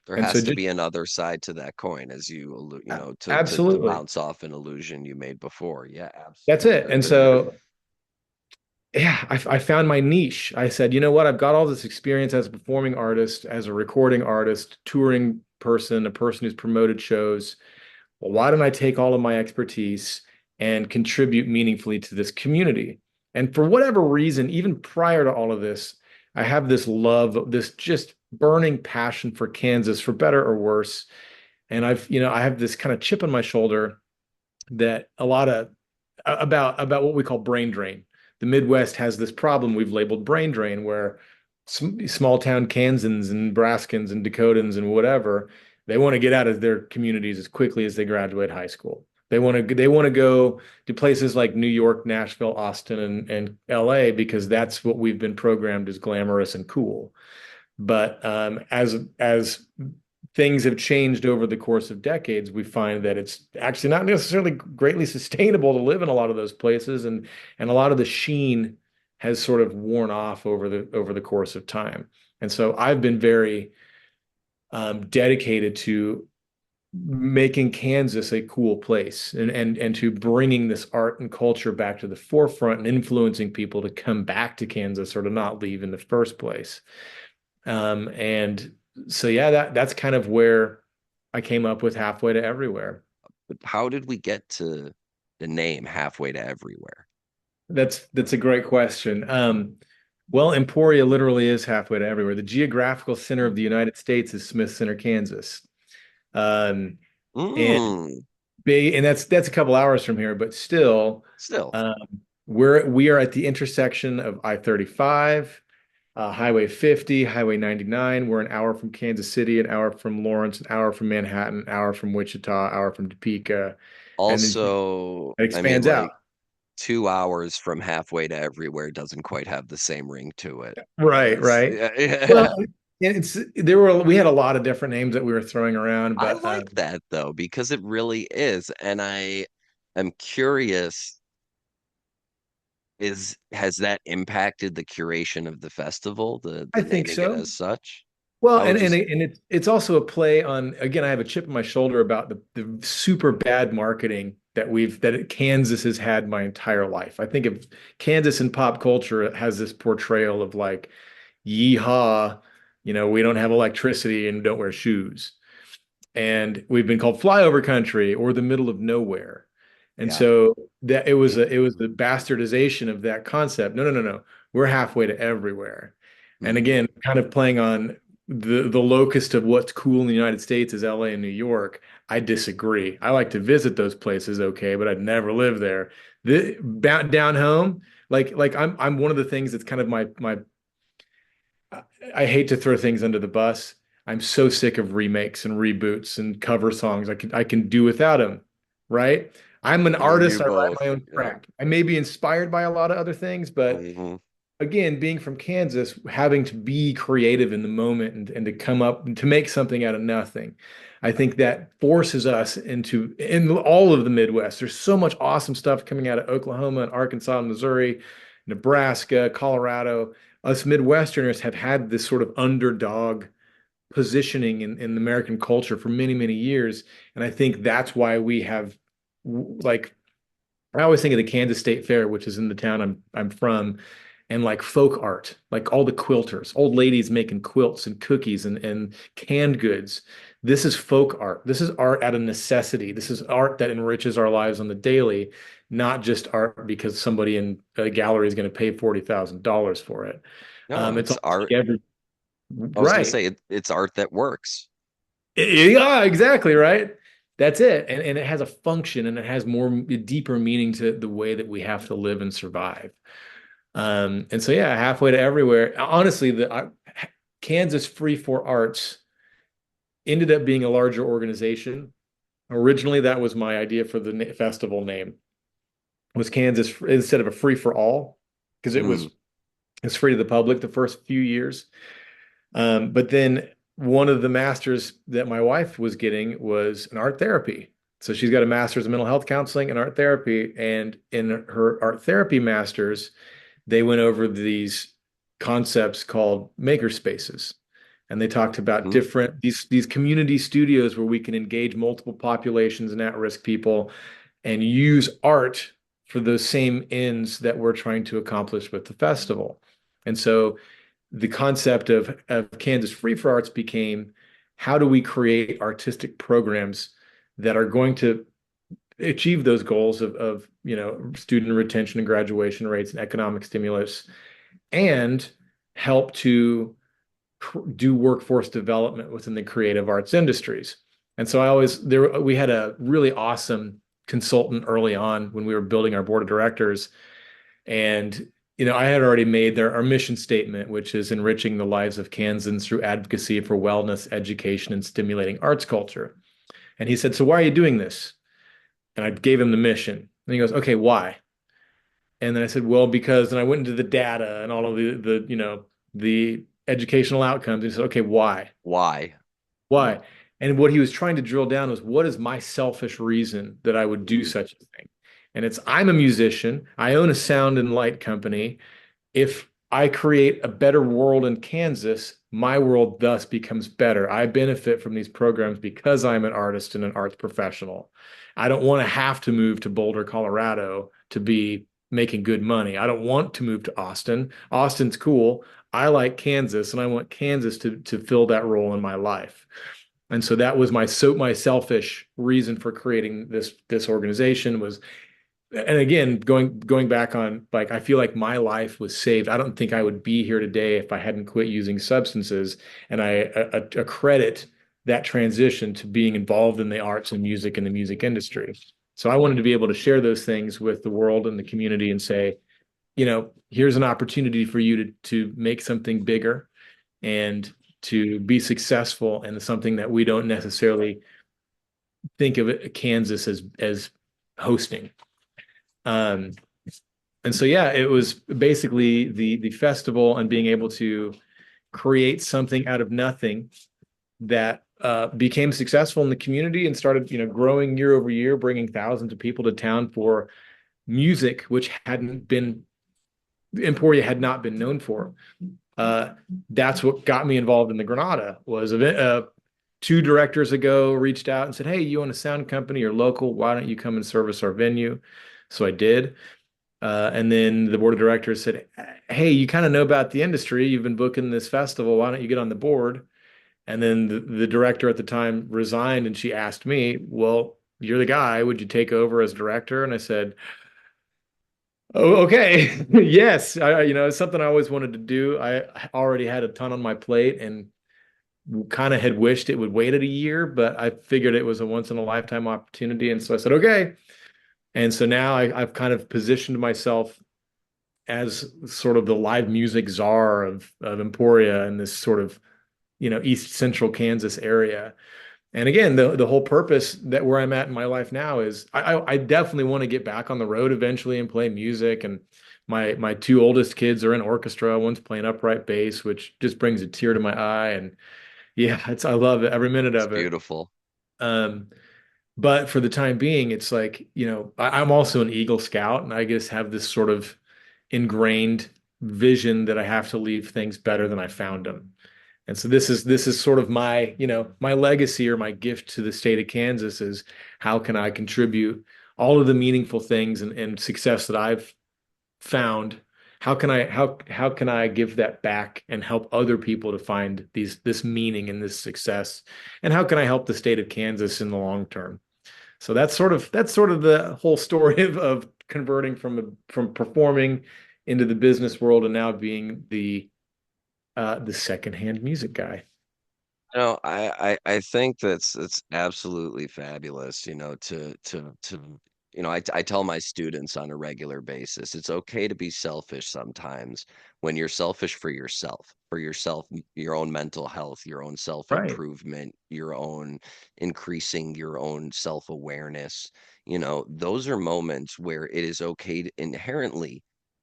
there And so has to just be another side to that coin, as to absolutely, bounce off an illusion you made before. Yeah, that's it. And absolutely. so yeah, I found my niche. I said, you know what? I've got all this experience as a performing artist, as a recording artist, touring person, a person who's promoted shows. Well, why don't I take all of my expertise and contribute meaningfully to this community? And for whatever reason, even prior to all of this, I have this love, this just burning passion for Kansas, for better or worse. And I have this kind of chip on my shoulder that a lot of about what we call brain drain. The Midwest has this problem we've labeled brain drain, where small town Kansans and Nebraskans and Dakotans and whatever, they want to get out of their communities as quickly as they graduate high school. They want to go to places like New York, Nashville, Austin, and LA because that's what we've been programmed as glamorous and cool. But as things have changed over the course of decades, we find that it's actually not necessarily greatly sustainable to live in a lot of those places, and a lot of the sheen has sort of worn off over the course of time. And so I've been very dedicated to making Kansas a cool place and to bringing this art and culture back to the forefront and influencing people to come back to Kansas or to not leave in the first place. And so yeah, that's kind of where I came up with halfway to everywhere. But how did we get to the name halfway to everywhere? That's a great question. Well, Emporia literally is halfway to everywhere. The geographical center of the United States is Smith Center, Kansas. Um, and Mm, and that's a couple hours from here, but still, still, um, we are at the intersection of I-35, Highway 50, Highway 99. We're an hour from Kansas City, an hour from Lawrence, an hour from Manhattan, an hour from Wichita, an hour from Topeka, and then also, it I mean, expands out. like 2 hours from halfway to everywhere doesn't quite have the same ring to it. Right, As right. yeah, Well, yeah. we had a lot of different names that we were throwing around, I but like that though because it really is, and I am curious. Is has that impacted the curation of the festival, I the think naming it so. as such? Well, How would you? and it's also a play on, again, I have a chip on my shoulder about the super bad marketing that Kansas has had my entire life. I think of Kansas in pop culture, it has this portrayal of like, yeehaw, we don't have electricity and don't wear shoes. And we've been called flyover country or the middle of nowhere. And Yeah. so that it was the bastardization of that concept. No, no, no, no. We're halfway to everywhere. And Hmm. again, kind of playing on the locust of what's cool in the United States is LA and New York. I disagree. I like to visit those places, okay, but I'd never live there. Down home, like I'm one of the things that's kind of my I hate to throw things under the bus. I'm so sick of remakes and reboots and cover songs. I can do without them, right? I'm an You and me artist. I write both. my own Yeah. crap. I may be inspired by a lot of other things, but Hmm. again, being from Kansas, having to be creative in the moment and to come up and to make something out of nothing, I think that forces us in all of the Midwest. There's so much awesome stuff coming out of Oklahoma and Arkansas, and Missouri, Nebraska, Colorado. Us Midwesterners have had this sort of underdog positioning in American culture for many, many years. And I think that's why we have like I always think of the Kansas State Fair, which is in the town I'm from, and like folk art, like all the quilters, old ladies making quilts and cookies and canned goods. This is folk art. This is art out of necessity. This is art that enriches our lives on the daily, not just art because somebody in a gallery is going to pay $40,000 for it. No, It's it's almost art. like every I was gonna right. say it's art that works. Yeah, exactly, right. That's it. And it has a function and it has more deeper meaning to the way that we have to live and survive. And so yeah, halfway to everywhere. Honestly, Kansas Free for Arts ended up being a larger organization. Originally, that was my idea for the festival name was Kansas instead of a free for all because Hmm. it's free to the public the first few years. But then one of the masters that my wife was getting was an art therapy. So she's got a master's in mental health counseling and art therapy. And in her art therapy masters, they went over these concepts called maker spaces. And they talked about Hmm. different these community studios where we can engage multiple populations and at-risk people and use art for those same ends that we're trying to accomplish with the festival. And so the concept of Kansas Free for Arts became how do we create artistic programs that are going to achieve those goals of student retention and graduation rates and economic stimulus and help to do workforce development within the creative arts industries. And so I always there we had a really awesome consultant early on when we were building our board of directors. And I had already made our mission statement, which is enriching the lives of Kansans through advocacy for wellness, education, and stimulating arts culture. And he said, "So why are you doing this?" And I gave him the mission. And he goes, "Okay, why?" And then I said, "Well, because," and I went into the data and all of the educational outcomes. And he said, "Okay, why? Why? Why?" And what he was trying to drill down was, what is my selfish reason that I would do Mm. such a thing? And it's, I'm a musician. I own a sound and light company. If I create a better world in Kansas, my world thus becomes better. I benefit from these programs because I'm an artist and an arts professional. I don't want to have to move to Boulder, Colorado to be making good money. I don't want to move to Austin. Austin's cool. I like Kansas and I want Kansas to fill that role in my life. And so that was my selfish reason for creating this organization was, and again, going back on, like, I feel like my life was saved. I don't think I would be here today if I hadn't quit using substances. And I accredit that transition to being involved in the arts and music and the music industry. So I wanted to be able to share those things with the world and the community and say, here's an opportunity for you to make something bigger and to be successful in something that we don't necessarily think of it, Kansas as hosting. Um, and so yeah, it was basically the festival and being able to create something out of nothing that became successful in the community and started, growing year over year, bringing thousands of people to town for music, which hadn't been Emporia had not been known for. Uh, that's what got me involved in the Granada. Was two directors ago reached out and said, "Hey, you own a sound company, you're local. Why don't you come and service our venue?" So I did. And then the board of directors said, "Hey, you kind of know about the industry. You've been booking this festival. Why don't you get on the board?" And then the director at the time resigned, and she asked me, "Well, you're the guy. Would you take over as director?" And I said, "Oh, okay. Yes. It's something I always wanted to do. I already had a ton on my plate and kind of had wished it would wait a year, but I figured it was a once in a lifetime opportunity. And so I said, okay." And so now I've kind of positioned myself as sort of the live music czar of Emporia in this sort of, East Central Kansas area. And again, the whole purpose that where I'm at in my life now is I definitely want to get back on the road eventually and play music. And my two oldest kids are in orchestra. One's playing upright bass, which just brings a tear to my eye. And yeah, I love it every minute It's of it. beautiful. Um, but for the time being, it's like, I'm also an Eagle Scout, and I just have this sort of ingrained vision that I have to leave things better than I found them. And so this is sort of my, my legacy or my gift to the state of Kansas is how can I contribute all of the meaningful things and success that I've found? How can I give that back and help other people to find this meaning and this success? And how can I help the state of Kansas in the long term? So that's sort of the whole story of converting from performing into the business world and now being the secondhand music guy. I think that's absolutely fabulous, I tell my students on a regular basis, it's okay to be selfish sometimes when you're selfish for yourself, your own mental health, your own Right. self-improvement, your own increasing your own self-awareness. Those are moments where it is okay to inherently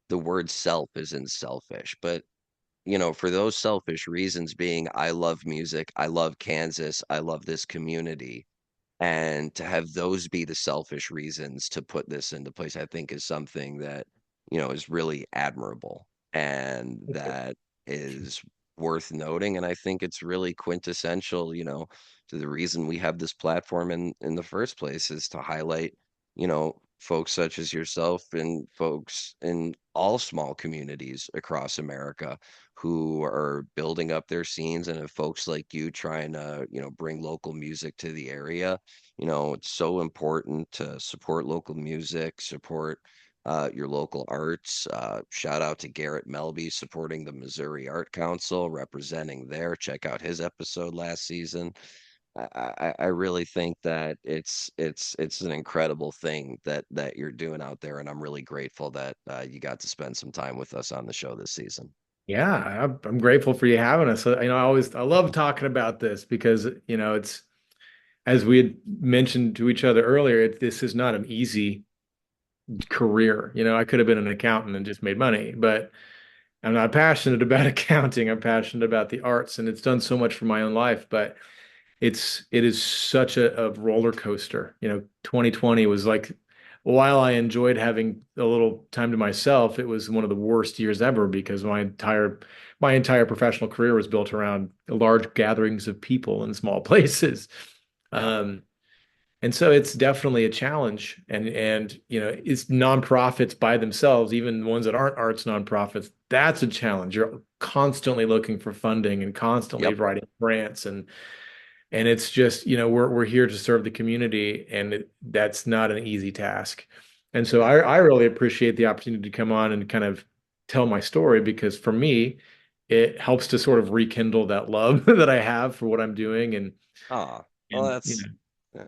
the word self isn't selfish, but for those selfish reasons being, I love music, I love Kansas, I love this community. And to have those be the selfish reasons to put this into place, I think is something that, is really admirable and that is worth noting. And I think it's really quintessential, to the reason we have this platform in the first place is to highlight, folks such as yourself and folks in all small communities across America who are building up their scenes, and if folks like you trying to, bring local music to the area. It's so important to support local music, support your local arts. Shout out to Garrett Melby supporting the Missouri Art Council, representing there. Check out his episode last season. I really think that it's an incredible thing that you're doing out there, and I'm really grateful that you got to spend some time with us on the show this season. Yeah, I'm grateful for you having us. I love talking about this because, it's as we had mentioned to each other earlier, this is not an easy career. I could have been an accountant and just made money, but I'm not passionate about accounting. I'm passionate about the arts, and it's done so much for my own life, but it is such a roller coaster. 2020 was like, while I enjoyed having a little time to myself, it was one of the worst years ever because my entire professional career was built around large gatherings of people in small places. Yeah. Um, and so it's definitely a challenge. And it's nonprofits by themselves, even ones that aren't arts nonprofits, that's a challenge. You're constantly looking for funding and constantly Yep. writing grants and it's just, we're here to serve the community, and that's not an easy task. And so Yeah. I really appreciate the opportunity to come on and kind of tell my story because for me, it helps to sort of rekindle that love that I have for what I'm doing Ah, well, and yeah.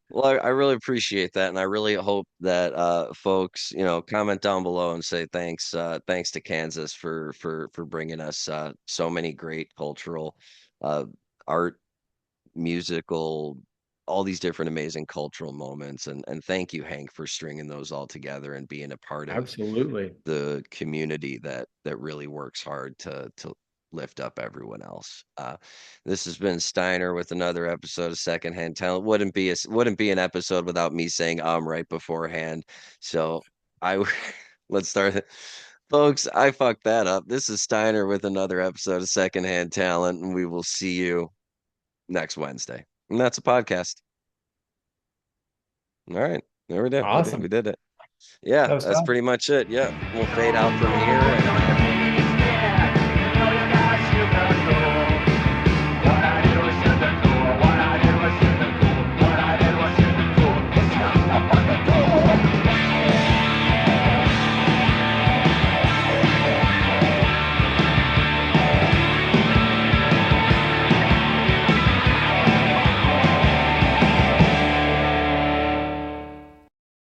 Well, I really appreciate that, and I really hope that folks, comment down below and say thanks to Kansas for bringing us so many great cultural, uh, art, musical, all these different amazing cultural moments, and thank you, Hank, for stringing those all together and being a part of absolutely. the community that really works hard to lift up everyone else. This has been Steiner with another episode of Secondhand Talent. Wouldn't be an episode without me saying right beforehand. So I let's start it. Folks, I fucked that up. This is Steiner with another episode of Secondhand Talent, and we will see you next Wednesday. And that's a podcast. All right. There we did. We Awesome. did it. Yeah, That was that's fun. pretty much it. Yeah. We'll fade out from here and